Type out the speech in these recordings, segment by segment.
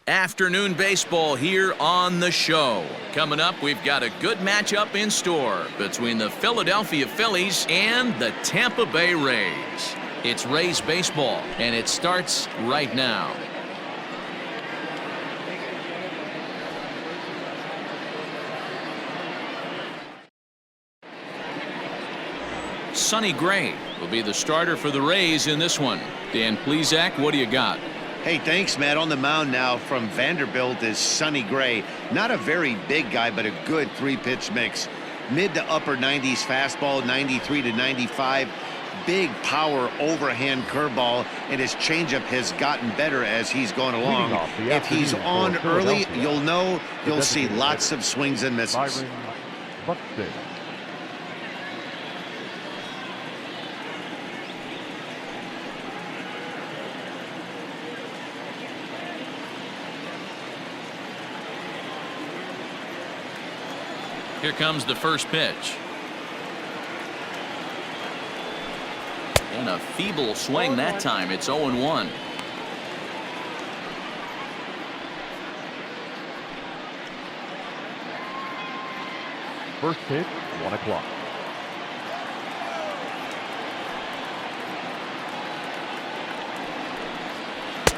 Afternoon baseball here on the show. Coming up, we've got a good matchup in store between the Philadelphia Phillies and the Tampa Bay Rays. It's Rays baseball, and it starts right now. Sonny Gray will be the starter for the Rays in this one. Dan Plesac, what do you got? Hey, thanks, Matt. On the mound now from Vanderbilt is Sonny Gray. Not a very big guy, but a good three-pitch mix. Mid to upper 90s fastball, 93 to 95. Big power overhand curveball, and his changeup has gotten better as he's gone along. If he's on early, you'll see lots of swings and misses. Here comes the first pitch. And a feeble swing that time. It's 0-1. First pitch, 1 o'clock.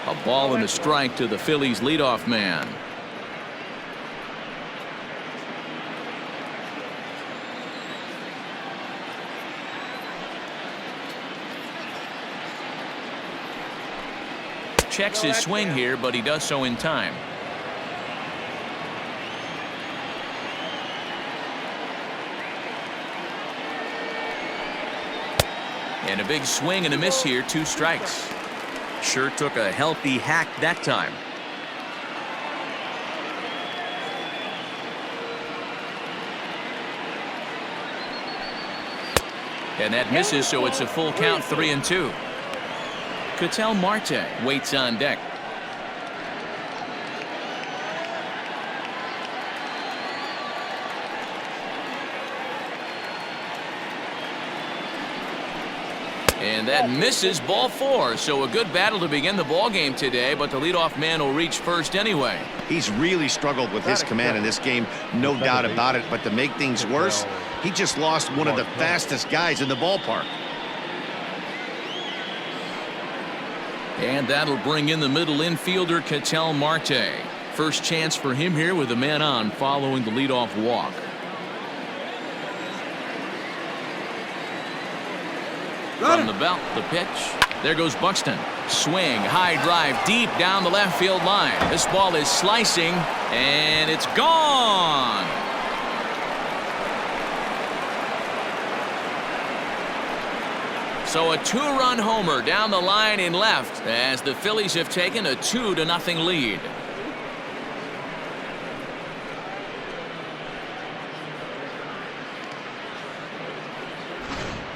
A ball and a strike to the Phillies leadoff man. Checks his swing here, but he does so in time. And a big swing and a miss here, 2 strikes. Sure took a healthy hack that time. And that misses, so it's a full count, 3-2. Ketel Marte waits on deck. And that misses, ball 4. So a good battle to begin the ball game today, but the leadoff man will reach first anyway. He's really struggled with his command in this game, no doubt about it. But to make things worse, he just lost one of the fastest guys in the ballpark. And that'll bring in the middle infielder, Ketel Marte. First chance for him here with a man on following the leadoff walk. From the belt, the pitch. There goes Buxton. Swing, high drive, deep down the left field line. This ball is slicing, and it's gone. So a 2-run homer down the line in left as the Phillies have taken a 2-0 lead.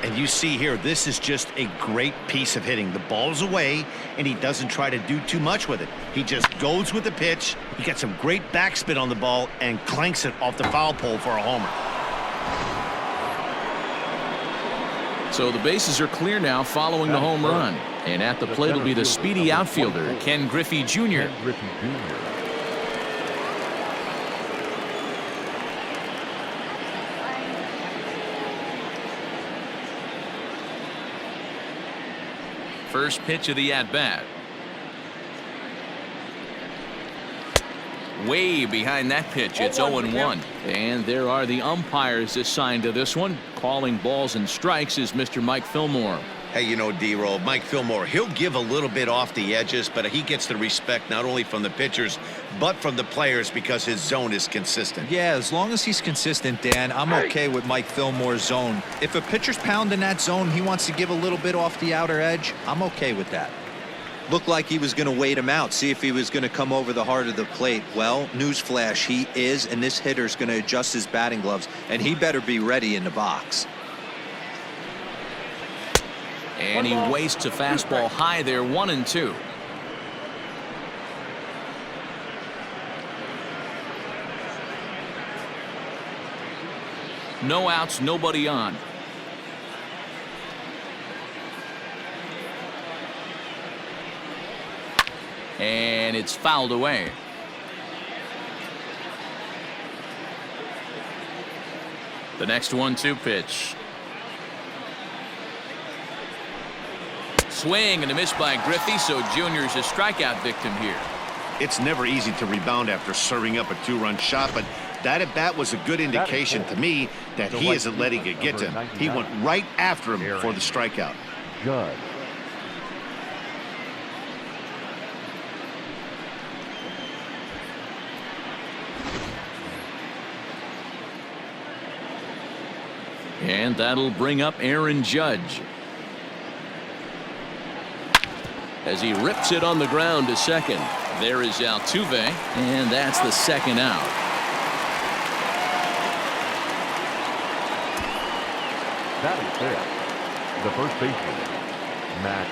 And you see here, this is just a great piece of hitting. The ball's away, and he doesn't try to do too much with it. He just goes with the pitch. He gets some great backspin on the ball and clanks it off the foul pole for a homer. So the bases are clear now following the home run. And at the plate will be the speedy outfielder, Ken Griffey Jr. First pitch of the at-bat. Way behind that pitch. It's 0-1. And there are the umpires assigned to this one. Calling balls and strikes is Mr. Mike Fillmore. Hey, you know, D-Roll, Mike Fillmore, he'll give a little bit off the edges, but he gets the respect not only from the pitchers, but from the players because his zone is consistent. Yeah, as long as he's consistent, Dan, I'm okay with Mike Fillmore's zone. If a pitcher's pounding that zone, he wants to give a little bit off the outer edge, I'm okay with that. Looked like he was going to wait him out, see if he was going to come over the heart of the plate. Well, newsflash, he is, and this hitter's going to adjust his batting gloves, and he better be ready in the box. And he wastes a fastball high there, 1-2. No outs, nobody on. And it's fouled away. The next 1-2 pitch. Swing and a miss by Griffey, so Junior's a strikeout victim here. It's never easy to rebound after serving up a 2-run shot, but that at bat was a good indication to me that he isn't letting it get to him. He went right after him for the strikeout. Judge. And that'll bring up Aaron Judge. As he rips it on the ground to second. There is Altuve, and that's the second out. That is fair. The first baseman, Max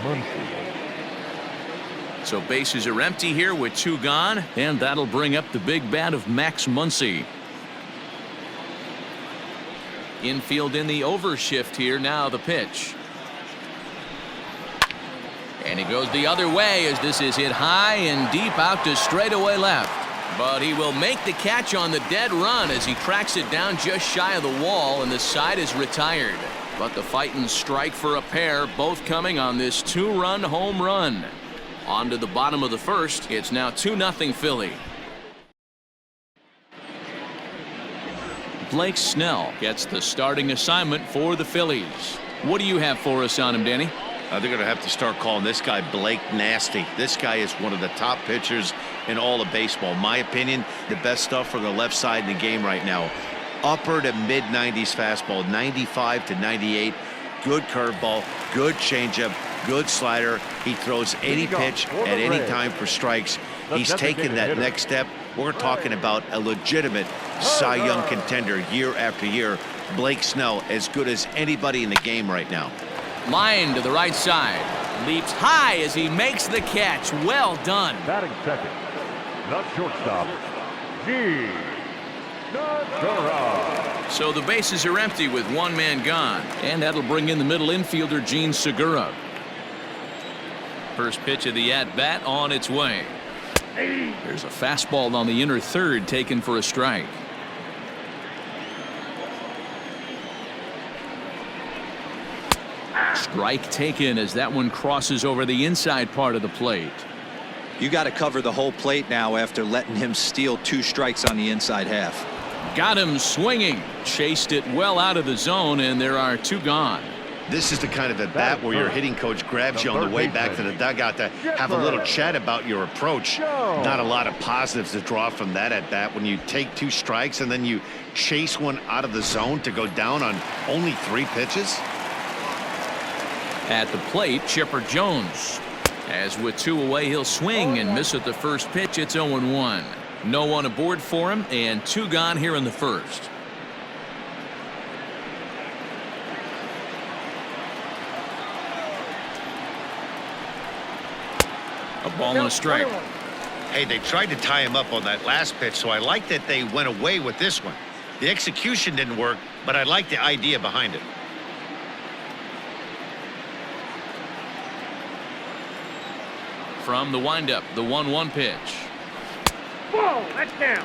Muncy. So bases are empty here with 2 gone, and that'll bring up the big bat of Max Muncy. Infield in the overshift here. Now the pitch. And he goes the other way as this is hit high and deep out to straightaway left. But he will make the catch on the dead run as he cracks it down just shy of the wall, and the side is retired. But the fighting strike for a pair, both coming on this 2-run home run. On to the bottom of the first. It's now 2-0 Philly. Blake Snell gets the starting assignment for the Phillies. What do you have for us on him, Danny? They're going to have to start calling this guy Blake Nasty. This guy is one of the top pitchers in all of baseball. In my opinion, the best stuff for the left side in the game right now. Upper to mid-90s fastball, 95 to 98. Good curveball, good changeup, good slider. He throws any pitch at any time for strikes. He's taken that next step. We're talking about a legitimate Cy Young contender year after year. Blake Snell, as good as anybody in the game right now. Line to the right side. Leaps high as he makes the catch. Well done. Batting second, not shortstop, G. Segura. So the bases are empty with 1 man gone. And that'll bring in the middle infielder, Gene Segura. First pitch of the at-bat on its way. There's a fastball on the inner third taken for a strike. Strike taken as that one crosses over the inside part of the plate. You got to cover the whole plate now after letting him steal 2 strikes on the inside half. Got him swinging. Chased it well out of the zone, and there are 2 gone. This is the kind of at bat where your hitting coach grabs you on the way back to the dugout to have a little chat about your approach. Not a lot of positives to draw from that at bat when you take 2 strikes and then you chase one out of the zone to go down on only 3 pitches. At the plate, Chipper Jones. As with 2 away, he'll swing and miss at the first pitch. It's 0-1. No one aboard for him, and 2 gone here in the first. A ball and a strike. Hey, they tried to tie him up on that last pitch, so I like that they went away with this one. The execution didn't work, but I like the idea behind it. From the windup, the 1-1 pitch. Whoa, that's down.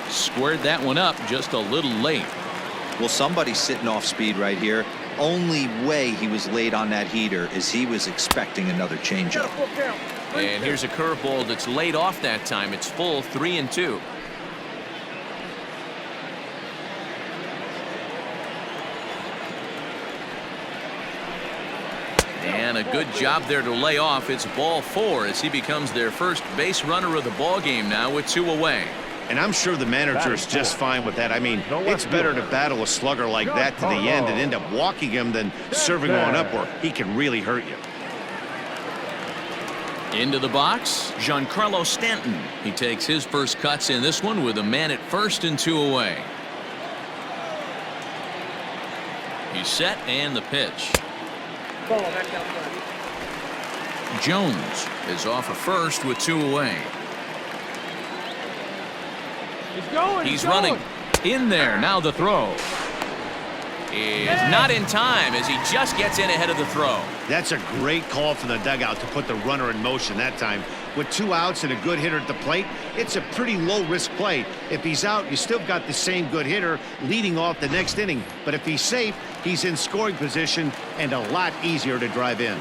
Squared that one up just a little late. Well, somebody's sitting off speed right here. Only way he was late on that heater is he was expecting another changeup. And here's a curveball that's laid off that time. It's full 3-2. And a good job there to lay off. It's ball 4 as he becomes their first base runner of the ball game now with 2 away. And I'm sure the manager is just fine with that. I mean, it's better to battle a slugger like that to the end and end up walking him than serving one up where he can really hurt you. Into the box, Giancarlo Stanton. He takes his first cuts in this one with a man at first and 2 away. He's set and the pitch. Jones is off of first with 2 away. He's going. He's running in there. Now the throw. is not in time as he just gets in ahead of the throw. That's a great call from the dugout to put the runner in motion that time. With 2 outs and a good hitter at the plate, it's a pretty low-risk play. If he's out, you still got the same good hitter leading off the next inning. But if he's safe, he's in scoring position and a lot easier to drive in.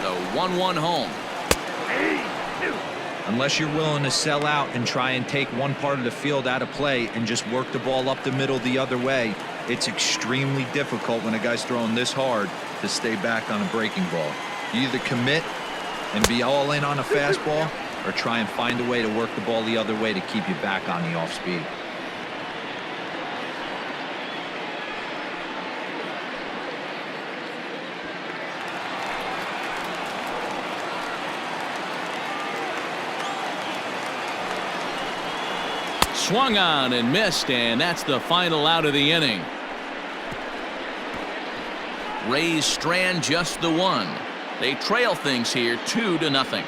The 1-1 home. Unless you're willing to sell out and try and take one part of the field out of play and just work the ball up the middle the other way, it's extremely difficult when a guy's throwing this hard to stay back on a breaking ball. You either commit and be all in on a fastball or try and find a way to work the ball the other way to keep you back on the off speed. Swung on and missed, and that's the final out of the inning. Rays strand just the one. They trail things here 2-0.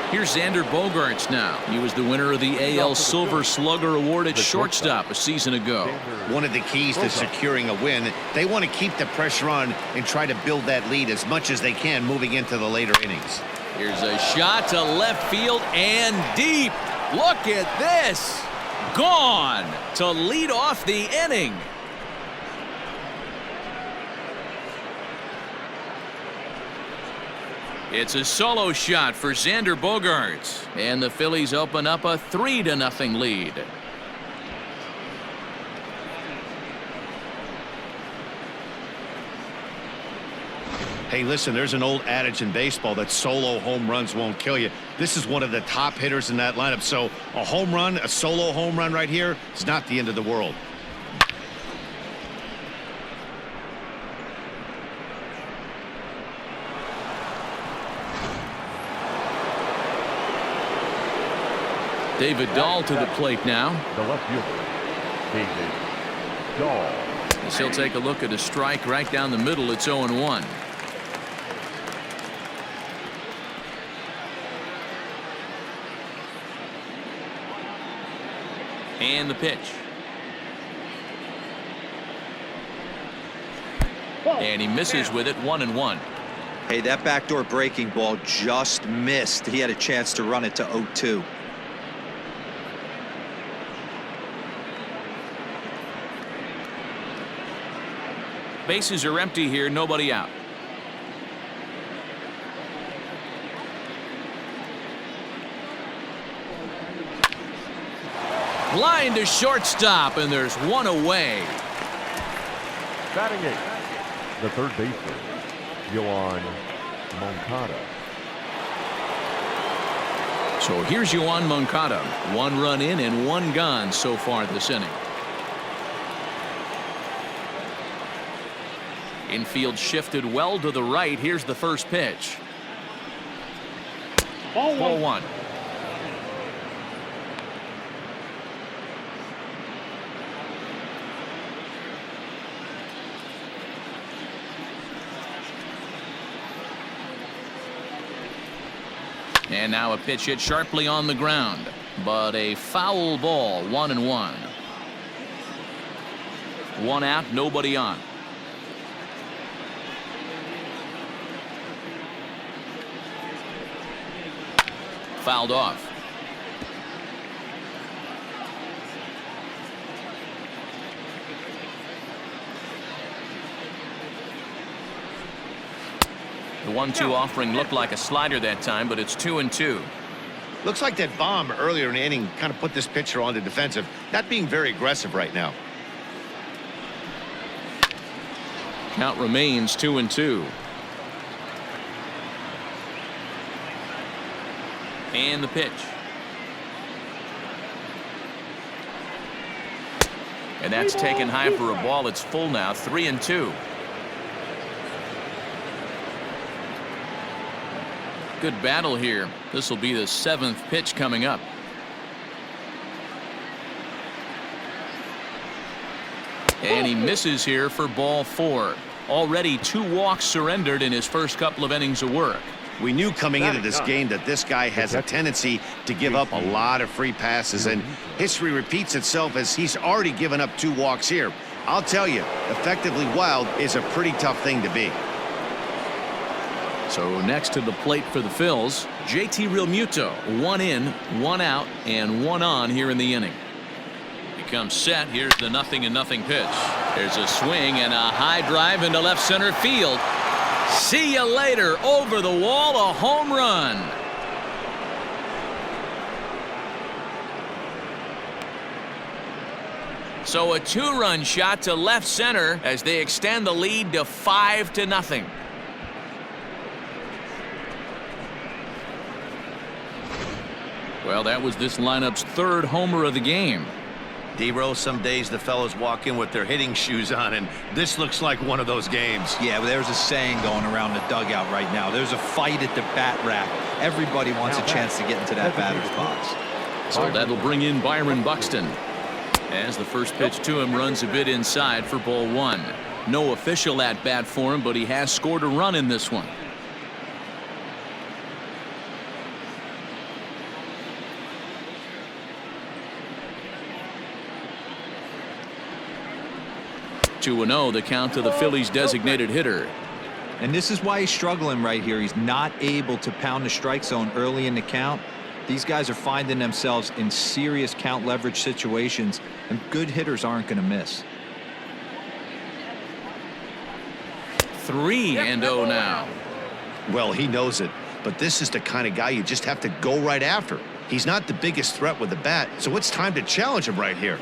Here's Xander Bogaerts now. He was the winner of the AL Silver Slugger Award at shortstop a season ago. One of the keys to securing a win, they want to keep the pressure on and try to build that lead as much as they can moving into the later innings. Here's a shot to left field and deep. Look at this. Gone to lead off the inning. It's a solo shot for Xander Bogaerts, and the Phillies open up a 3-0 lead. Hey, listen, there's an old adage in baseball that solo home runs won't kill you. This is one of the top hitters in that lineup, so a home run, a solo home run right here is not the end of the world. David Dahl to the plate now. The left fielder, David Dahl. As he'll take a look at a strike right down the middle. It's 0-1. And the pitch. And he misses with it, 1-1. Hey, that backdoor breaking ball just missed. He had a chance to run it to 0-2. Bases are empty here, nobody out. Line to shortstop, and there's one away. Batting eighth, the third baseman, Yoan Moncada. So here's Yoan Moncada. 1 run in and 1 gone so far this inning. Infield shifted well to the right. Here's the first pitch. Ball one. And now a pitch hit sharply on the ground, but a foul ball. 1-1. 1 out, nobody on. Fouled off. The 1-2 offering looked like a slider that time, but it's 2-2. Looks like that bomb earlier in the inning kind of put this pitcher on the defensive, not being very aggressive right now. Count remains 2-2. And the pitch. And that's taken high for a ball. It's full now, 3-2. Good battle here. This will be the 7th pitch coming up. And he misses here for ball 4. Already 2 walks surrendered in his first couple of innings of work. We knew coming into this game that this guy has a tendency to give up a lot of free passes, and history repeats itself as he's already given up 2 walks here. I'll tell you, effectively wild is a pretty tough thing to be. So next to the plate for the Phils, JT Realmuto, 1 in, 1 out, and 1 on here in the inning. He comes set. Here's the 0-0 pitch. There's a swing and a high drive into left center field. See you later. Over the wall, a home run. So a 2-run shot to left center as they extend the lead to 5-0. Well, that was this lineup's 3rd homer of the game. D-Rose, some days the fellows walk in with their hitting shoes on, and this looks like one of those games. Yeah, well, there's a saying going around the dugout right now. There's a fight at the bat rack. Everybody wants a chance to get into that batter's box. So that'll bring in Byron Buxton, as the first pitch to him runs a bit inside for ball 1. No official at bat for him, but he has scored a run in this one. To 2-0, the count to the Phillies' designated hitter. And this is why he's struggling right here. He's not able to pound the strike zone early in the count. These guys are finding themselves in serious count leverage situations, and good hitters aren't going to miss. 3-0 now. Well, he knows it, but this is the kind of guy you just have to go right after. He's not the biggest threat with the bat, so it's time to challenge him right here.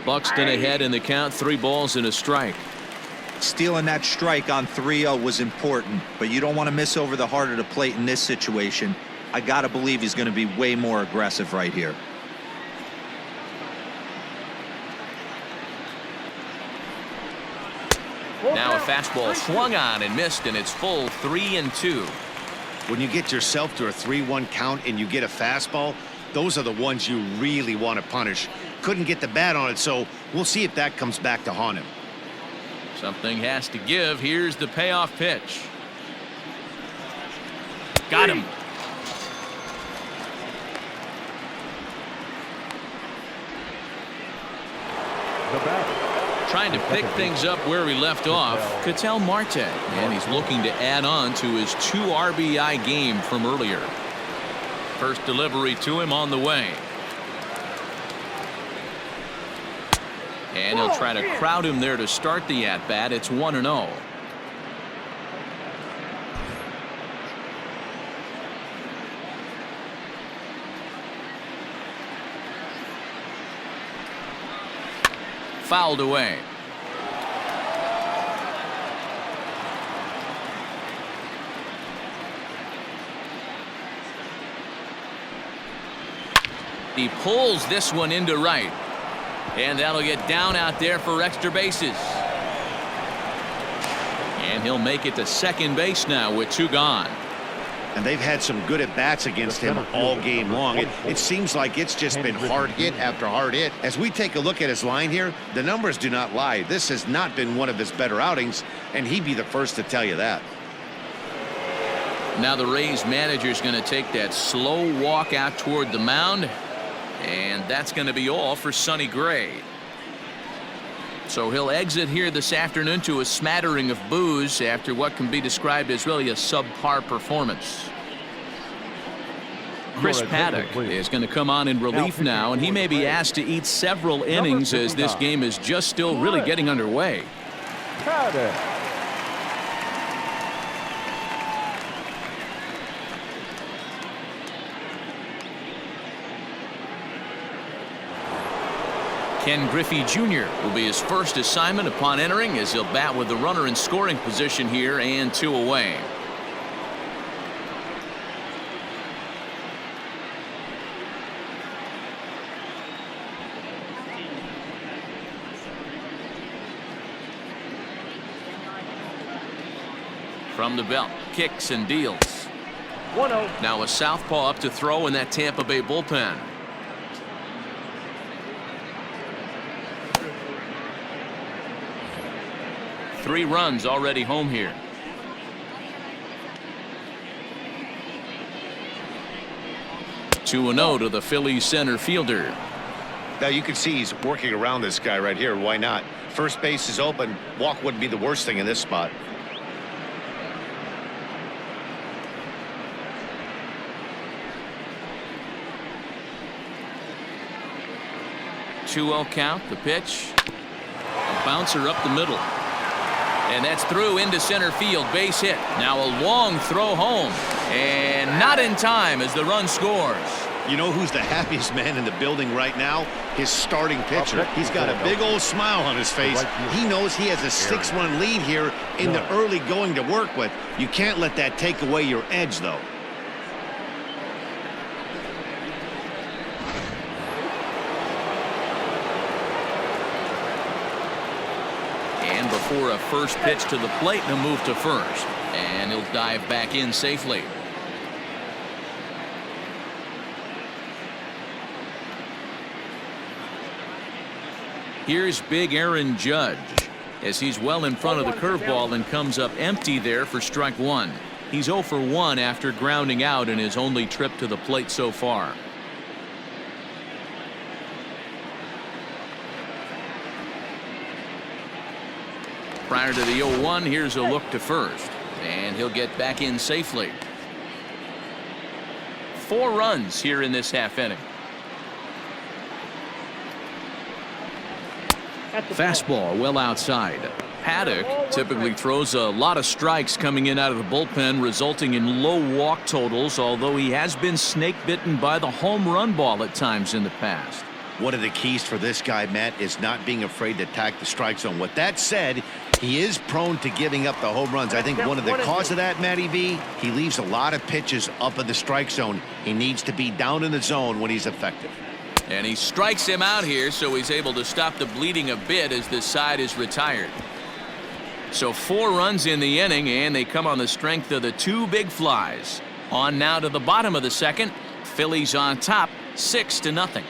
Buxton ahead in the count, 3 balls and a strike. Stealing that strike on 3-0 was important, but you don't want to miss over the heart of the plate in this situation. I got to believe he's going to be way more aggressive right here. Now a fastball swung on and missed, and it's full 3-2. When you get yourself to a 3-1 count and you get a fastball, those are the ones you really want to punish. Couldn't get the bat on it, so we'll see if that comes back to haunt him. Something has to give. Here's the payoff pitch. Got him. The batter. Trying to pick things up where he left off, Ketel Marte, and he's looking to add on to his 2 RBI game from earlier. First delivery to him on the way. And he'll try to crowd him there to start the at-bat. It's 1-0. Fouled away. He pulls this one into right. And that'll get down out there for extra bases. And he'll make it to second base now with 2 gone. And they've had some good at-bats against him all game long. It seems like it's just been hard hit after hard hit. As we take a look at his line here, the numbers do not lie. This has not been one of his better outings, and he'd be the first to tell you that. Now the Rays manager's going to take that slow walk out toward the mound. And that's going to be all for Sonny Gray. So he'll exit here this afternoon to a smattering of boos after what can be described as really a subpar performance. Chris Paddock is going to come on in relief now, and he may be asked to eat several innings as this game is just still really getting underway. Paddock. Ken Griffey Jr. will be his first assignment upon entering, as he'll bat with the runner in scoring position here and 2 away. From the belt, kicks and deals. 1-0. Now a southpaw up to throw in that Tampa Bay bullpen. 3 runs already home here. Two and 0 to the Phillies center fielder. Now you can see he's working around this guy right here. Why not? First base is open. Walk wouldn't be the worst thing in this spot. Two-0 count. The pitch. A bouncer up the middle. And that's through into center field. Base hit. Now a long throw home. And not in time as the run scores. You know who's the happiest man in the building right now? His starting pitcher. He's got a big old smile on his face. He knows he has a 6-run lead here in the early going to work with. You can't let that take away your edge, though. And before a first pitch to the plate, and a move to first. And he'll dive back in safely. Here's big Aaron Judge as he's well in front of the curveball and comes up empty there for strike 1. He's 0 for 1 after grounding out in his only trip to the plate so far. Prior to the 0-1, here's a look to first, and he'll get back in safely. 4 runs here in this half inning. Fastball well outside. Paddock typically throws a lot of strikes coming in out of the bullpen, resulting in low walk totals, although he has been snake bitten by the home run ball at times in the past. One of the keys for this guy, Matt, is not being afraid to attack the strike zone. With that said, he is prone to giving up the home runs. I think one of the cause of that, Matty V, he leaves a lot of pitches up in the strike zone. He needs to be down in the zone when he's effective. And he strikes him out here, so he's able to stop the bleeding a bit as this side is retired. So 4 runs in the inning, and they come on the strength of the 2 big flies. On now to the bottom of the second. Phillies on top, 6-0.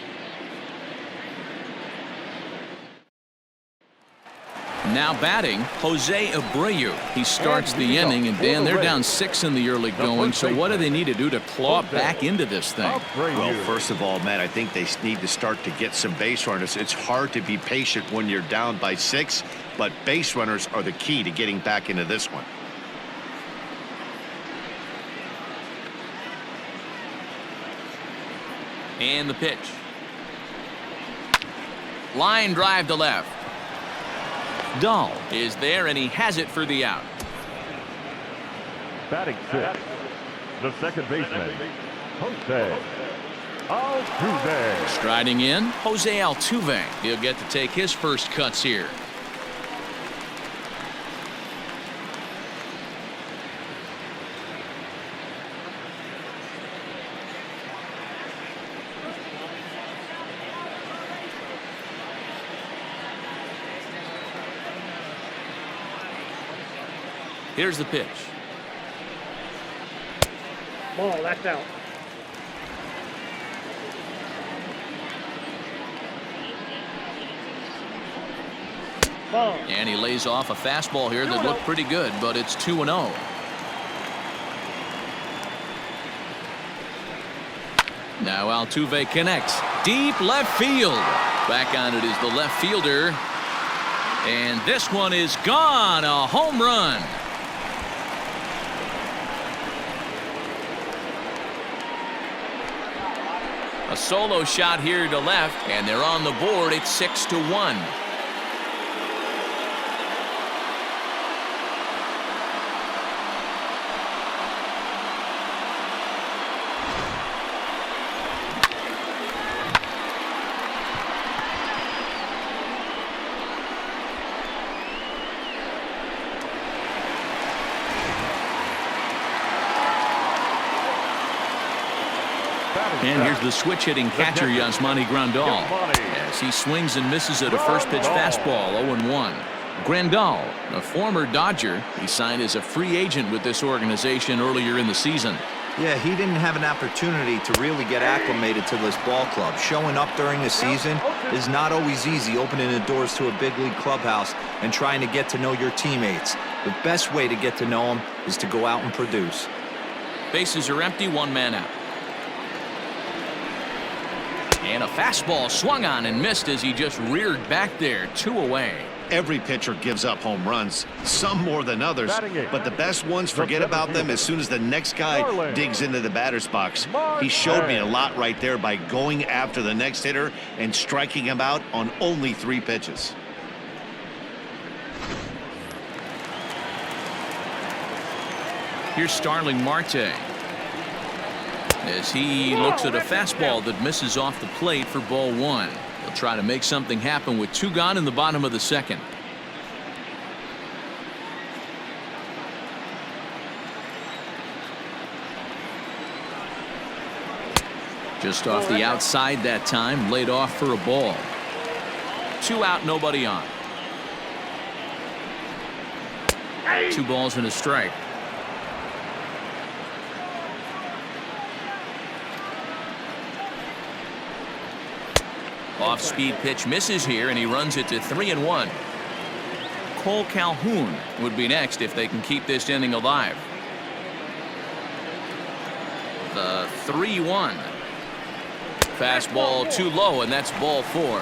Now batting, Jose Abreu. He starts the inning, and Dan, they're down 6 in the early going. So what do they need to do to claw back into this thing? Well, first of all, Matt, I think they need to start to get some base runners. It's hard to be patient when you're down by 6, but base runners are the key to getting back into this one. And the pitch. Line drive to left. Dahl is there, and he has it for the out. Batting 6, the second baseman, Jose Altuve. Striding in, Jose Altuve. He'll get to take his first cuts here. Here's the pitch. Ball, that's out. Ball. And he lays off a fastball here that looked pretty good, but it's 2-0. Now Altuve connects. Deep left field. Back on it is the left fielder. And this one is gone. A home run. A solo shot here to left, and they're on the board. It's 6-1. And here's the switch-hitting catcher, Yasmani Grandal, as he swings and misses at a first-pitch fastball, 0-1. Grandal, a former Dodger, he signed as a free agent with this organization earlier in the season. Yeah, he didn't have an opportunity to really get acclimated to this ball club. Showing up during the season, is not always easy, opening the doors to a big league clubhouse and trying to get to know your teammates. The best way to get to know them is to go out and produce. Bases are empty, one man out. And a fastball swung on and missed as he just reared back there, 2 away. Every pitcher gives up home runs, some more than others, but the best ones forget about them as soon as the next guy digs into the batter's box. He showed me a lot right there by going after the next hitter and striking him out on only 3 pitches. Here's Starling Marte as he looks at a fastball that misses off the plate for ball 1. He'll try to make something happen with 2 gone in the bottom of the 2nd. Just off the outside that time, laid off for a ball. 2 out, nobody on. 2 balls and a strike. Off-speed pitch misses here, and he runs it to 3-1. Cole Calhoun would be next if they can keep this inning alive. The 3-1. Fastball too low, and that's ball 4.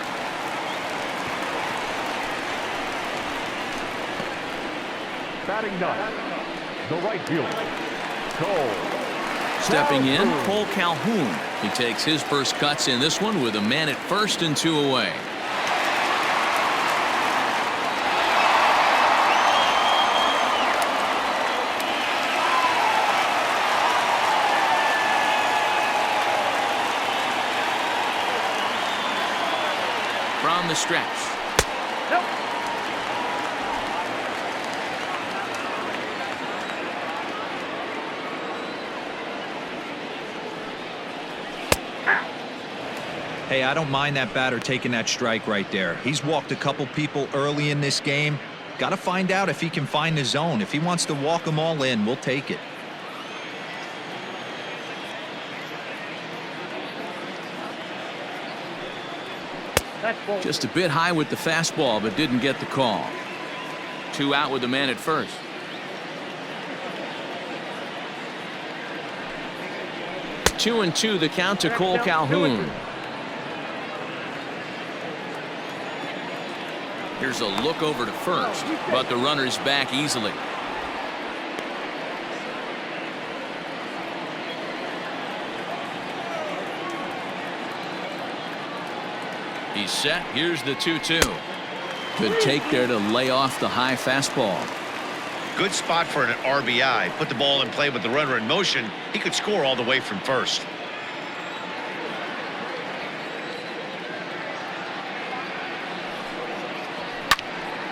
Batting 9, the right fielder, Cole. Stepping in, Cole Calhoun. He takes his first cuts in this one with a man at first and 2 away. From the stretch. Hey, I don't mind that batter taking that strike right there. He's walked a couple people early in this game. Got to find out if he can find the zone. If he wants to walk them all in, we'll take it. Just a bit high with the fastball, but didn't get the call. 2 out with the man at first. Two and 2 the count to Cole Calhoun. Here's a look over to first, but the runner's back easily. He's set. Here's the 2-2. Good take there to lay off the high fastball. Good spot for an RBI. Put the ball in play with the runner in motion. He could score all the way from first.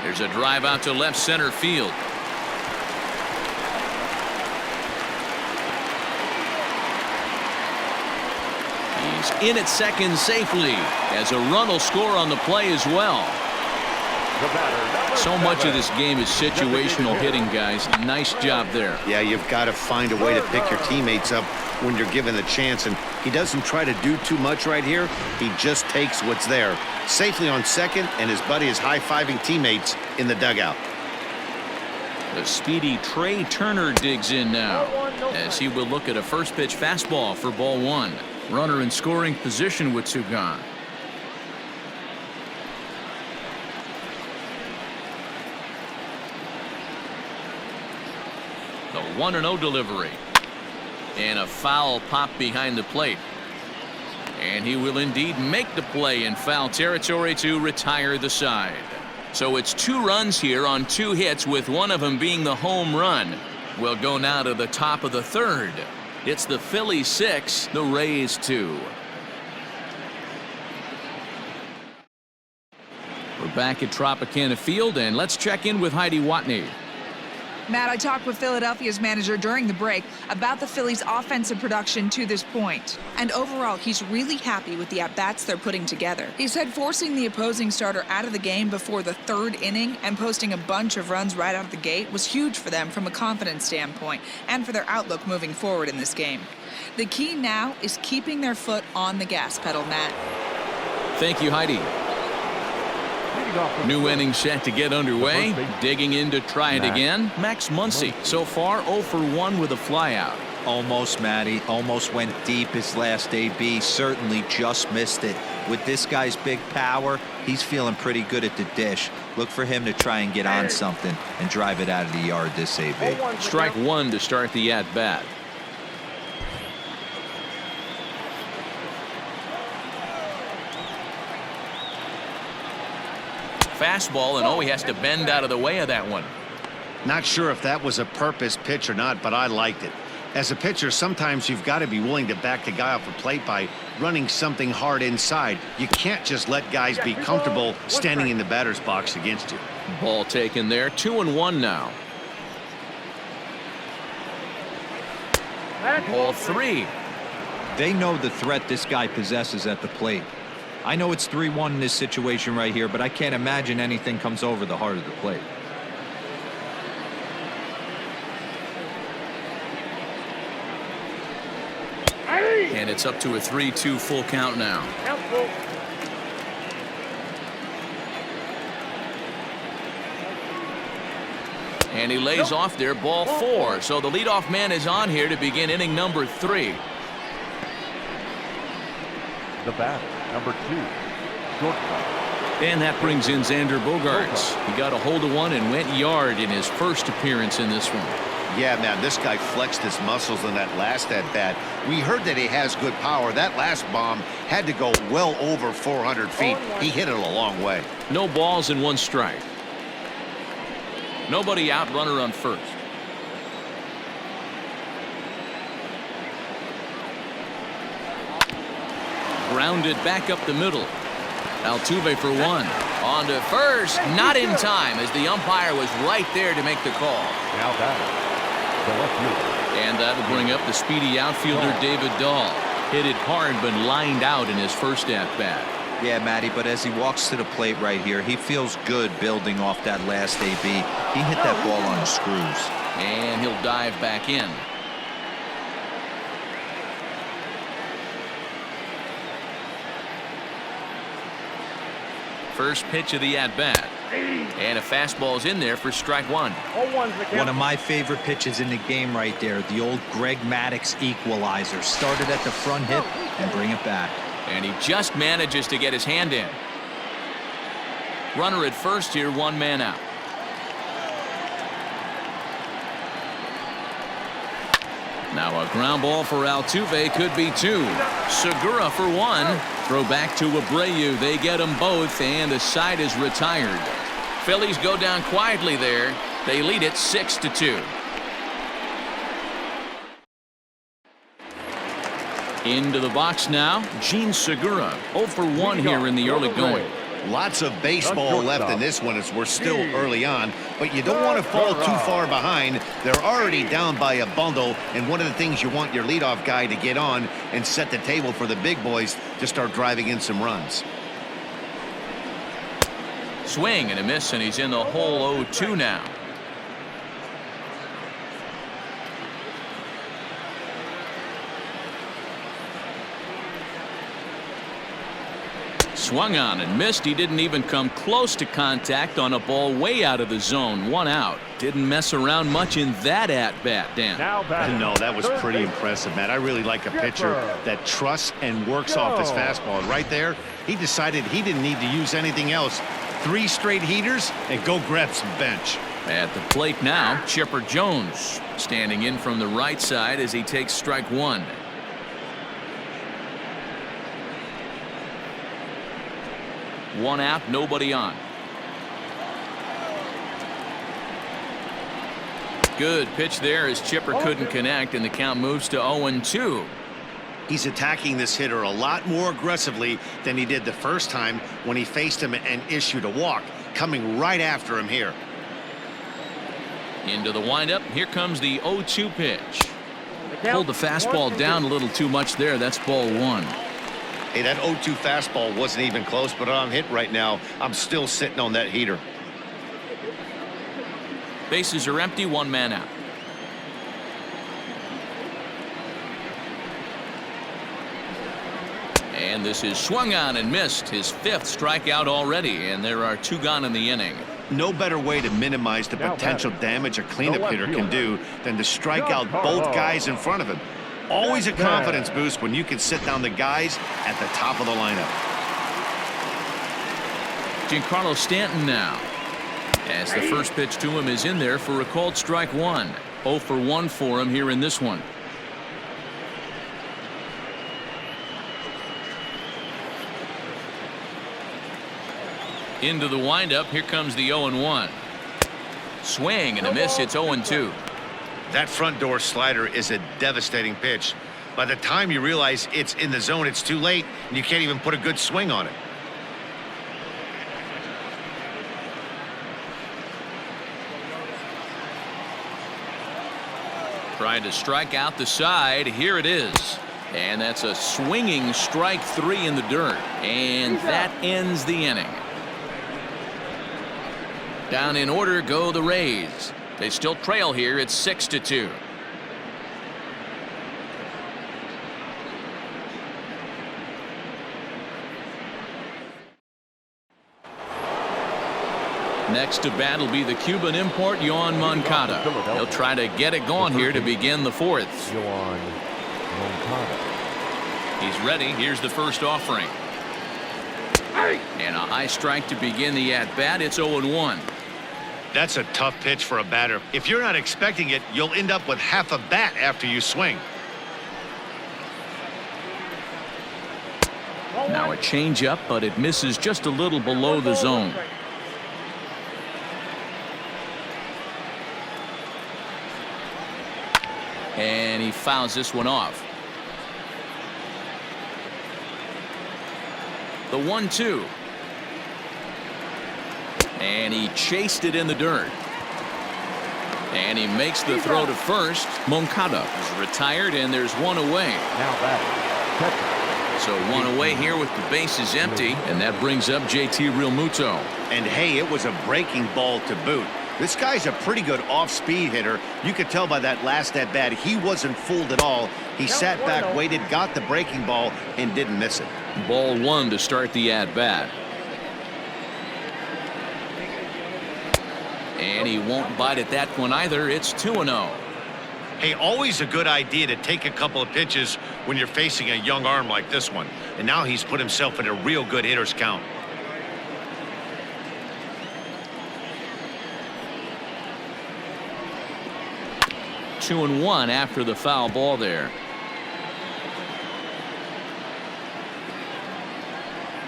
There's a drive out to left center field. He's in at second safely as a run will score on the play as well. So much of this game is situational hitting, guys. Nice job there. Yeah, you've got to find a way to pick your teammates up when you're given the chance, and he doesn't try to do too much right here. He just takes what's there. Safely on second, and his buddy is high-fiving teammates in the dugout. The speedy Trey Turner digs in now as he will look at a first pitch fastball for ball 1. Runner in scoring position with 2 gone. The 1-0 delivery. And a foul pop behind the plate. And he will indeed make the play in foul territory to retire the side. So it's 2 runs here on 2 hits, with one of them being the home run. We'll go now to the top of the 3rd. It's the Phillies 6, the Rays 2. We're back at Tropicana Field, and let's check in with Heidi Watney. Matt, I talked with Philadelphia's manager during the break about the Phillies' offensive production to this point. And overall, he's really happy with the at-bats they're putting together. He said forcing the opposing starter out of the game before the 3rd inning and posting a bunch of runs right out of the gate was huge for them from a confidence standpoint and for their outlook moving forward in this game. The key now is keeping their foot on the gas pedal, Matt. Thank you, Heidi. Leadoff New inning set to get underway. The first baseman. Digging in to try it Max again. Max Muncy. So far 0 for 1 with a flyout. Almost, Matty. Almost went deep his last AB. Certainly just missed it. With this guy's big power, he's feeling pretty good at the dish. Look for him to try and get on something and drive it out of the yard this AB. Strike one to start the at-bat. Fastball, and he has to bend out of the way of that one. Not sure if that was a purpose pitch or not, but I liked it. As a pitcher, sometimes you've got to be willing to back the guy off the plate by running something hard inside. You can't just let guys be comfortable standing in the batter's box against you. Ball taken there. 2-1 now. Ball 3. They know the threat this guy possesses at the plate. I know it's 3-1 in this situation right here, but I can't imagine anything comes over the heart of the plate. And it's up to a 3-2 full count now. And he lays off there, ball 4. So the leadoff man is on here to begin inning number 3. The batter, number 2, shortstop. And that brings in Xander Bogaerts. He got a hold of one and went yard in his first appearance in this one. Yeah, man, this guy flexed his muscles in that last at-bat. We heard that he has good power. That last bomb had to go well over 400 feet. He hit it a long way. No balls and 1 strike. Nobody out, runner on first. Grounded back up the middle. Altuve for 1. On to first, not in time as the umpire was right there to make the call. Now batter, the left fielder. And that'll bring up the speedy outfielder David Dahl. Hit it hard but lined out in his first at-bat. Yeah, Matty, but as he walks to the plate right here, he feels good building off that last AB. He hit that ball on the screws. And he'll dive back in. First pitch of the at-bat. And a fastball's in there for strike 1. One of my favorite pitches in the game right there, the old Greg Maddux equalizer. Started at the front hip and bring it back. And he just manages to get his hand in. Runner at first here, 1 man out. Now a ground ball for Altuve, could be 2. Segura for 1. Throw back to Abreu. They get them both, and the side is retired. Phillies go down quietly there. They lead it 6-2. Into the box now, Gene Segura. 0 for 1 here in the early going. Lots of baseball left in this one as we're still early on, but you don't want to fall too far behind. They're already down by a bundle, and one of the things you want your leadoff guy to get on and set the table for the big boys to start driving in some runs. Swing and a miss, and he's in the hole 0-2 now. Swung on and missed. He didn't even come close to contact on a ball way out of the zone. 1 out. Didn't mess around much in that at-bat, Dan. No, that was pretty impressive, man. I really like a pitcher that trusts and works off his fastball. And right there, he decided he didn't need to use anything else. 3 straight heaters and go grab some bench. At the plate now, Chipper Jones standing in from the right side as he takes strike 1. One out, nobody on. Good pitch there as Chipper couldn't connect, and the count moves to 0-2. He's attacking this hitter a lot more aggressively than he did the first time when he faced him and issued a walk. Coming right after him here. Into the windup. Here comes the 0-2 pitch. Pulled the fastball down a little too much there. That's ball 1. Hey, that 0-2 fastball wasn't even close, but I'm hit right now. I'm still sitting on that heater. Bases are empty, 1 man out. And this is swung on and missed. His 5th strikeout already, and there are 2 gone in the inning. No better way to minimize the potential damage a cleanup hitter can do than to strike out both guys in front of him. Always a confidence boost when you can sit down the guys at the top of the lineup. Giancarlo Stanton now. As the first pitch to him is in there for a called strike 1. 0 for 1 for him here in this one. Into the windup. Here comes the 0-1. Swing and a miss. It's 0-2. That front door slider is a devastating pitch. By the time you realize it's in the zone, it's too late, and you can't even put a good swing on it. Trying to strike out the side. Here it is. And that's a swinging strike 3 in the dirt. And that ends the inning. Down in order go the Rays. They still trail here. It's 6-2. Next to bat will be the Cuban import, Yoan Moncada. He'll try to get it going here to begin the 4th. Yoan Moncada. He's ready. Here's the first offering. And a high strike to begin the at-bat. It's 0-1. That's a tough pitch for a batter. If you're not expecting it, you'll end up with half a bat after you swing. Now a changeup, but it misses just a little below the zone. And he fouls this one off. The 1-2. And he chased it in the dirt. And he makes the throw to first. Moncada is retired, and there's 1 away. Now batting, So 1 away here with the bases empty, and that brings up JT Realmuto. And hey, it was a breaking ball to boot. This guy's a pretty good off-speed hitter. You could tell by that last at-bat he wasn't fooled at all. He sat back, waited, got the breaking ball, and didn't miss it. Ball 1 to start the at-bat. And he won't bite at that one either. It's 2-0. Hey, always a good idea to take a couple of pitches when you're facing a young arm like this one. And now he's put himself in a real good hitter's count. Two and 1 after the foul ball there.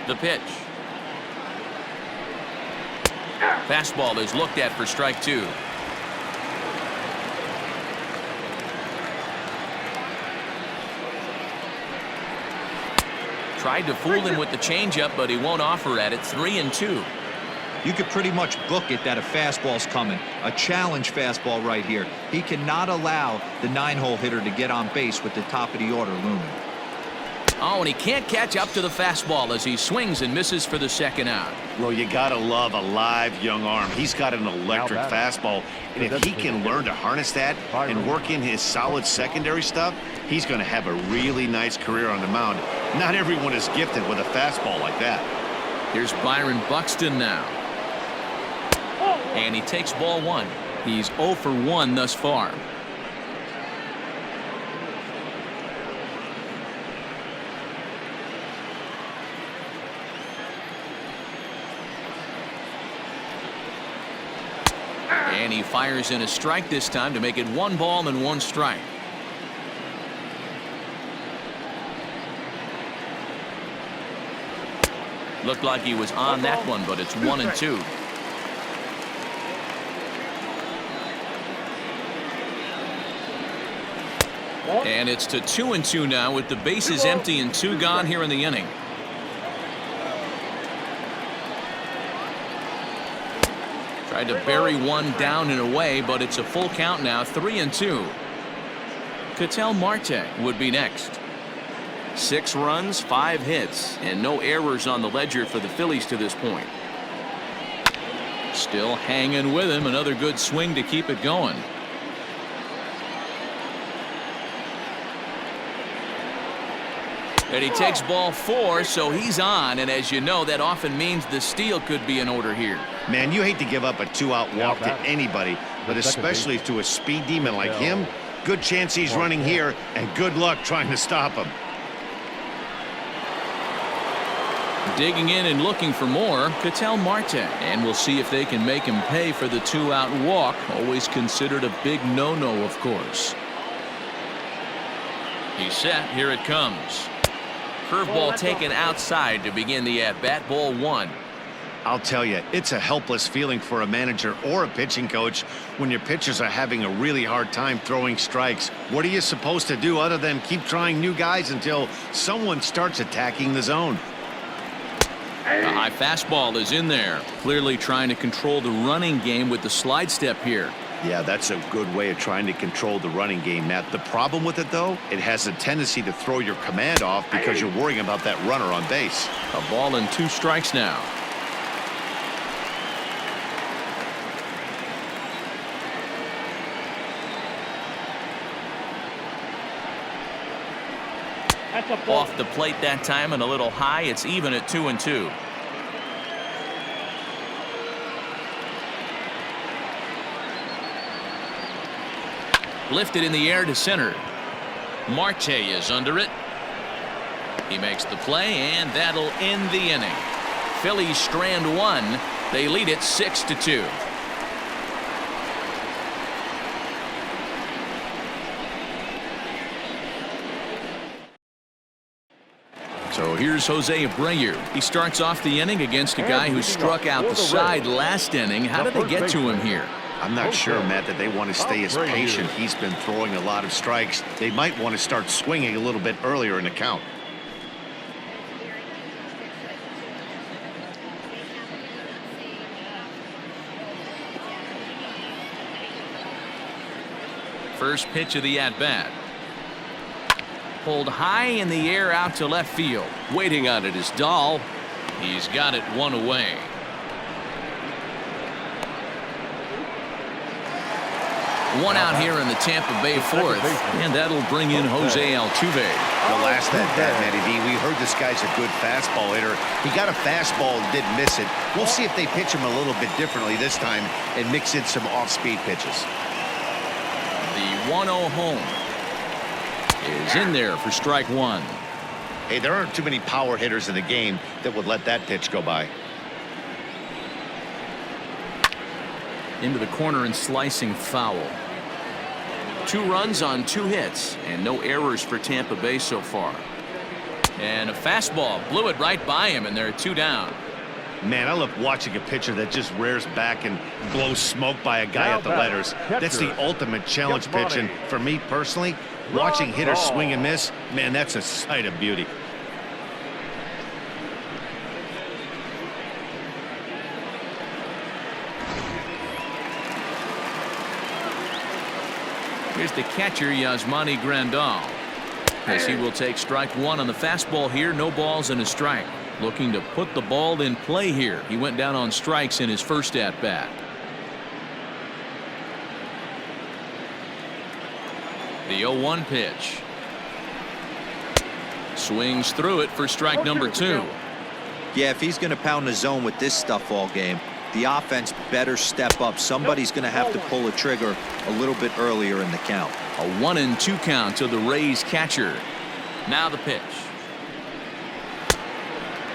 The pitch. Fastball is looked at for strike 2. Tried to fool him with the changeup, but he won't offer at it. 3-2. You could pretty much book it that a fastball's coming. A challenge fastball right here. He cannot allow the 9-hole hitter to get on base with the top of the order looming. Oh, and he can't catch up to the fastball as he swings and misses for the second out. Well, you gotta love a live young arm. He's got an electric fastball, and if he can learn to harness that and work in his solid secondary stuff, he's going to have a really nice career on the mound. Not everyone is gifted with a fastball like that. Here's Byron Buxton now. And he takes ball 1. He's 0 for 1 thus far. And he fires in a strike this time to make it 1 ball and 1 strike. Looked like he was on that one, but it's 1-2. And it's to 2-2 now with the bases empty and 2 gone here in the inning. Tried to bury one down and away, but it's a full count now. 3-2. Ketel Marte would be next. 6 runs, 5 hits, and no errors on the ledger for the Phillies to this point. Still hanging with him. Another good swing to keep it going. And he takes ball 4, so he's on. And as you know, that often means the steal could be in order here. Man, you hate to give up a 2-out walk to anybody, but especially to a speed demon like him. Good chance he's running here, and good luck trying to stop him. Digging in and looking for more, Ketel Marte. And we'll see if they can make him pay for the 2-out walk. Always considered a big no-no, of course. He's set. Here it comes. Curveball taken outside to begin the at-bat. Ball 1. I'll tell you, it's a helpless feeling for a manager or a pitching coach when your pitchers are having a really hard time throwing strikes. What are you supposed to do other than keep trying new guys until someone starts attacking the zone? The high fastball is in there. Clearly trying to control the running game with the slide step here. Yeah, that's a good way of trying to control the running game, Matt. The problem with it, though, it has a tendency to throw your command off because you're worrying about that runner on base. A ball and 2 strikes now. That's a ball. Off the plate that time and a little high. It's even at 2-2. Lifted in the air to center. Marte is under it. He makes the play, and that'll end the inning. Phillies strand 1. They lead it 6-2. So here's Jose Abreu. He starts off the inning against a guy who struck out the side last inning. How did they get to him here? I'm not sure, Matt, that they want to stay as patient. He's been throwing a lot of strikes. They might want to start swinging a little bit earlier in the count. First pitch of the at-bat. Pulled high in the air out to left field. Waiting on it is Dahl. He's got it 1 away. One out here in the Tampa Bay 4th, and that'll bring in Jose Altuve. The last at-bat, Matty V, we heard this guy's a good fastball hitter. He got a fastball and didn't miss it. We'll see if they pitch him a little bit differently this time and mix in some off-speed pitches. The 1-0 home is in there for strike 1. Hey, there aren't too many power hitters in the game that would let that pitch go by. Into the corner and slicing foul. 2 runs on 2 hits and no errors for Tampa Bay so far. And a fastball blew it right by him, and there are 2 down. Man, I love watching a pitcher that just rears back and blows smoke by a guy at the letters. That's the ultimate challenge pitch, and for me personally, watching hitters swing and miss, man, that's a sight of beauty. Here's the catcher, Yasmani Grandal, as he will take strike 1 on the fastball here. No balls and a strike. Looking to put the ball in play here. He went down on strikes in his first at-bat. The 0-1 pitch. Swings through it for strike number 2. Yeah, if he's going to pound the zone with this stuff all game, the offense better step up. Somebody's going to have to pull a trigger a little bit earlier in the count. A 1-2 count to the Rays catcher. Now the pitch.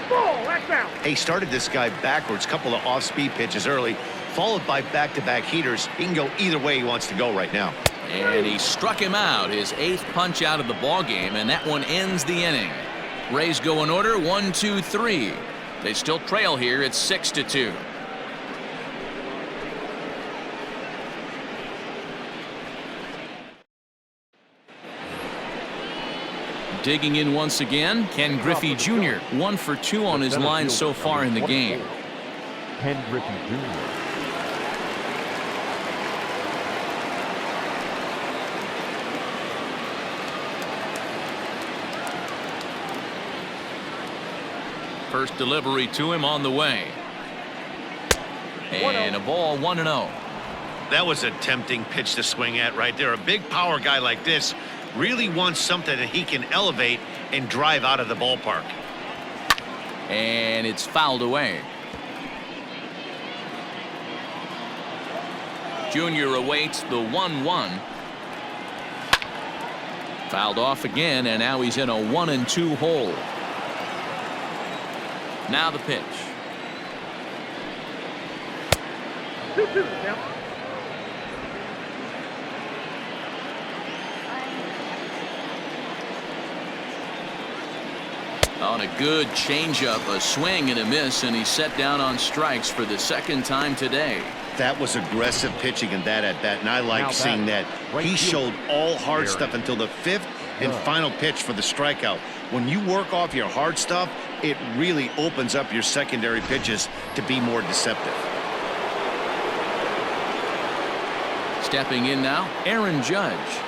Ball, that's out. He started this guy backwards, couple of off-speed pitches early, followed by back-to-back heaters. He can go either way he wants to go right now. And he struck him out, his 8th punch out of the ball game, and that one ends the inning. Rays go in order 1, 2, 3. They still trail here. It's 6-2. Digging in once again, Ken Griffey Jr. 1 for 2 on his line so far in the game. Ken Griffey Jr. First delivery to him on the way. And a ball 1-0. That was a tempting pitch to swing at right there. A big power guy like this Really wants something that he can elevate and drive out of the ballpark. And it's fouled away. Junior awaits the 1-1. Fouled off again, and now he's in a 1-2 hole. Now the pitch. 2-2 now. On a good changeup, a swing and a miss, and he's set down on strikes for the second time today. That was aggressive pitching in that at bat, and I like Now seeing that. right He field. showed all hard There. stuff until the 5th and final pitch for the strikeout. When you work off your hard stuff, it really opens up your secondary pitches to be more deceptive. Stepping in now, Aaron Judge.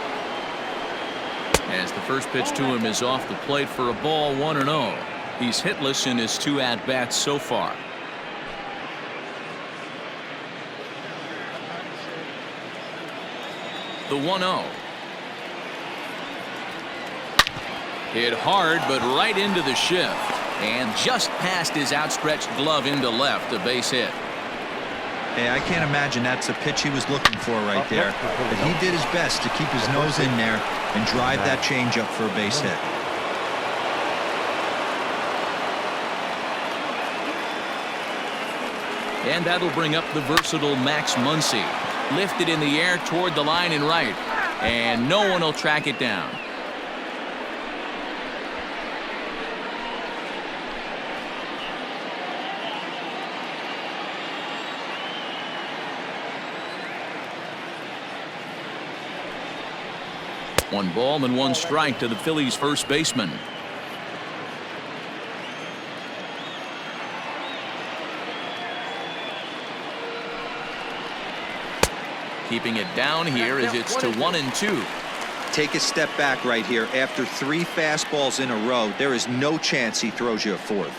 As the first pitch to him is off the plate for a ball, 1-0. He's hitless in his 2 at-bats so far. The 1-0. Hit hard, but right into the shift. And just past his outstretched glove into left, a base hit. Hey, I can't imagine that's a pitch he was looking for right there. But he did his best to keep his nose in there and drive that changeup for a base hit. And that'll bring up the versatile Max Muncy. Lifted in the air toward the line and right. And no one will track it down. One ball and 1 strike to the Phillies' first baseman. Keeping it down here as it's to 1-2. Take a step back right here. After 3 fastballs in a row, there is no chance he throws you a 4th.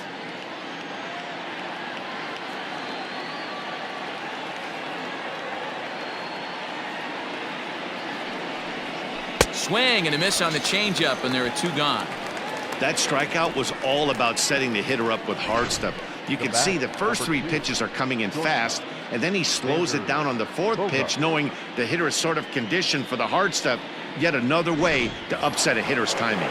Swing and a miss on the changeup, and there are 2 gone. That strikeout was all about setting the hitter up with hard stuff. You can see the first 3 pitches are coming in fast, and then he slows it down on the 4th pitch, knowing the hitter is sort of conditioned for the hard stuff. Yet another way to upset a hitter's timing.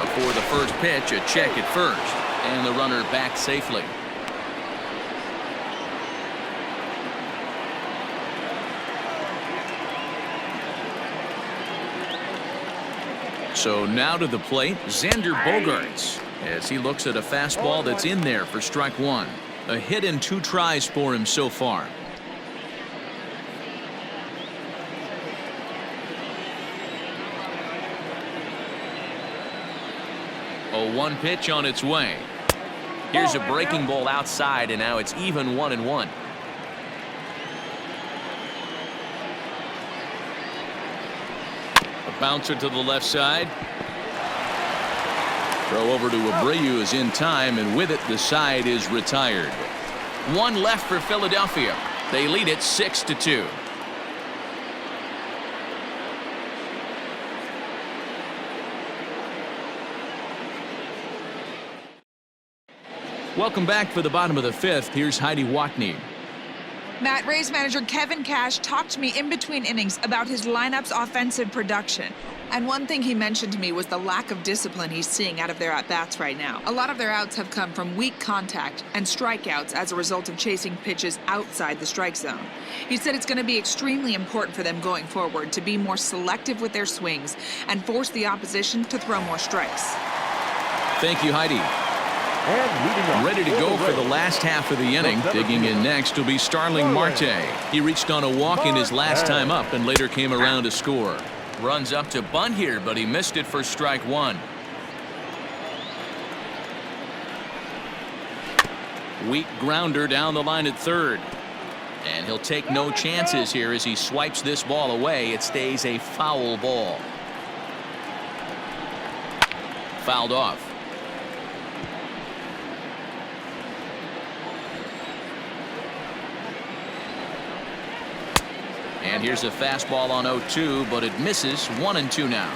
Before the first pitch, a check at first, and the runner back safely. So now to the plate, Xander Bogaerts, as he looks at a fastball that's in there for strike 1. A hit in 2 tries for him so far. A 1 pitch on its way. Here's a breaking ball outside, and now it's even 1-1. A bouncer to the left side. Throw over to Abreu is in time, and with it, the side is retired. 1 left for Philadelphia. They lead it 6-2. Welcome back for the bottom of the 5th. Here's Heidi Watney. Matt, Rays manager Kevin Cash talked to me in between innings about his lineup's offensive production. And one thing he mentioned to me was the lack of discipline he's seeing out of their at-bats right now. A lot of their outs have come from weak contact and strikeouts as a result of chasing pitches outside the strike zone. He said it's going to be extremely important for them going forward to be more selective with their swings and force the opposition to throw more strikes. Thank you, Heidi. And leading off Ready to go for the last half of the inning. Digging in next will be Starling Marte. He reached on a walk in his last time up and later came around to score. Runs up to bunt here, but he missed it for strike 1. Weak grounder down the line at third. And he'll take no chances here as he swipes this ball away. It stays a foul ball. Fouled off. And here's a fastball on 0-2, but it misses. 1-2 now.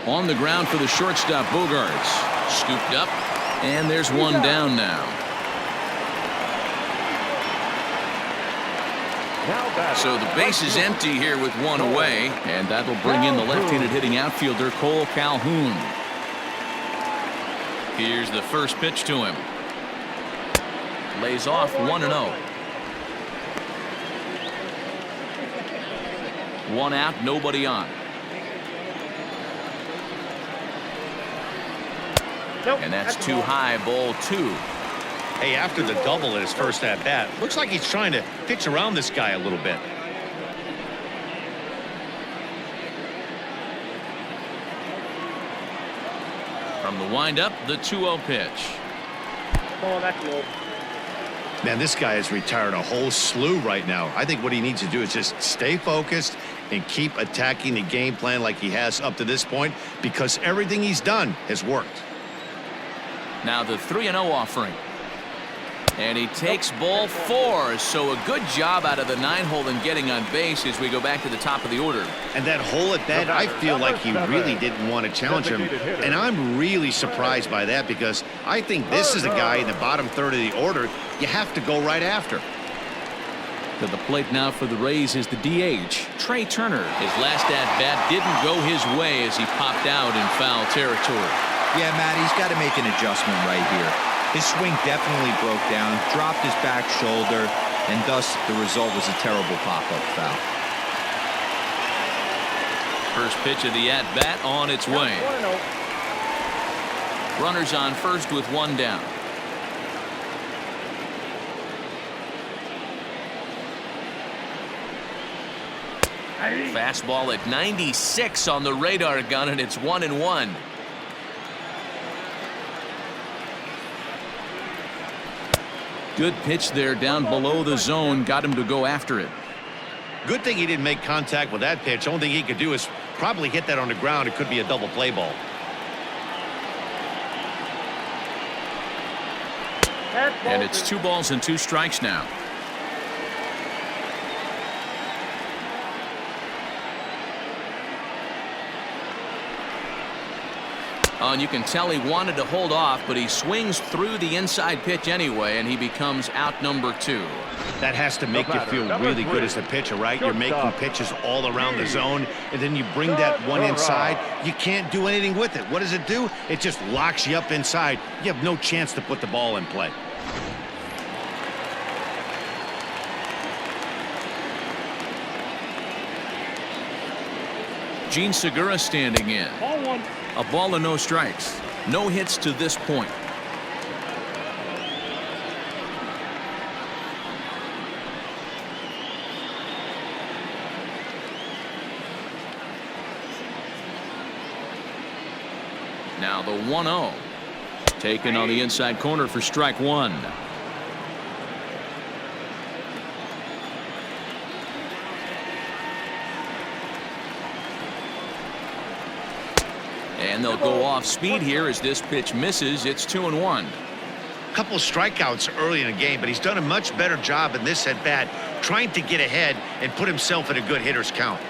On the ground for the shortstop, Bogarts. Scooped up, and there's one down now. So the base is empty here with one away, and that'll bring in the left-handed hitting outfielder Cole Calhoun. Here's the first pitch to him. Lays off 1-0. One out, nobody on. And that's too high, ball 2. Hey, after the double at his first at-bat, looks like he's trying to pitch around this guy a little bit. From the windup, the 2-0 pitch. Oh, that's low. Man, this guy has retired a whole slew right now. I think what he needs to do is just stay focused and keep attacking the game plan like he has up to this point, because everything he's done has worked. Now the 3-0 offering. And he takes ball 4, so a good job out of the 9-hole in getting on base as we go back to the top of the order. And that hole at bat, I feel like he really didn't want to challenge him. And I'm really surprised by that, because I think this is a guy in the bottom third of the order you have to go right after. To the plate now for the Rays is the DH, Trey Turner. His last at-bat didn't go his way as he popped out in foul territory. Yeah, Matt, he's got to make an adjustment right here. His swing definitely broke down, dropped his back shoulder, and thus the result was a terrible pop-up foul. First pitch of the at-bat on its way. Runners on first with one down. Fastball at 96 on the radar gun, and it's 1-1. Good pitch there down below the zone, got him to go after it. Good thing he didn't make contact with that pitch. Only thing he could do is probably hit that on the ground. It could be a double play ball. And it's 2 balls and 2 strikes now. Oh, and you can tell he wanted to hold off, but he swings through the inside pitch anyway, and he becomes out number 2. That has to make you feel really good as a pitcher, right? You're making pitches all around the zone, and then you bring that one inside. You can't do anything with it. What does it do? It just locks you up inside. You have no chance to put the ball in play. Gene Segura standing in. Ball 1. A ball and no strikes. No hits to this point. Now the 1-0. Taken on the inside corner for strike 1. And they'll go off speed here as this pitch misses. It's 2-1. Couple strikeouts early in the game, but he's done a much better job in this at bat, trying to get ahead and put himself in a good hitter's count.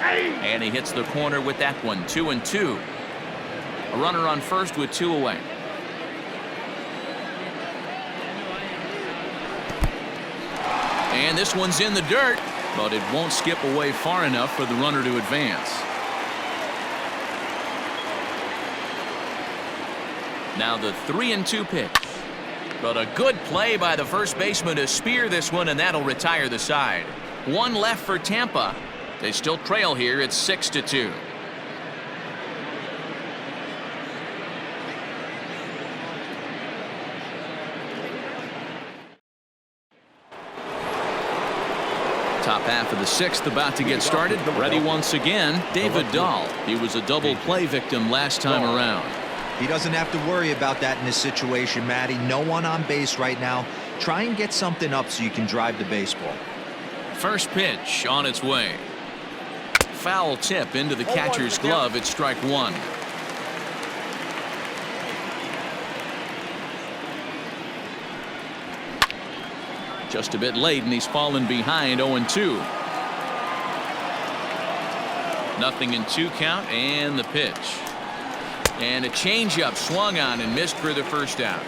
And he hits the corner with that one. 2-2. A runner on first with 2 away. And this one's in the dirt, but it won't skip away far enough for the runner to advance. Now the 3-2 pitch. But a good play by the first baseman to spear this one, and that'll retire the side. One left for Tampa. They still trail here. It's 6-2. Top half of the 6th about to get started. Ready once again, David Dahl. He was a double play victim last time around. He doesn't have to worry about that in this situation, Matty. No one on base right now. Try and get something up so you can drive the baseball. First pitch on its way. Foul tip into the catcher's glove. It's strike 1. Just a bit late, and he's fallen behind 0-2. 0-2 count, and the pitch. And a changeup swung on and missed for the first out.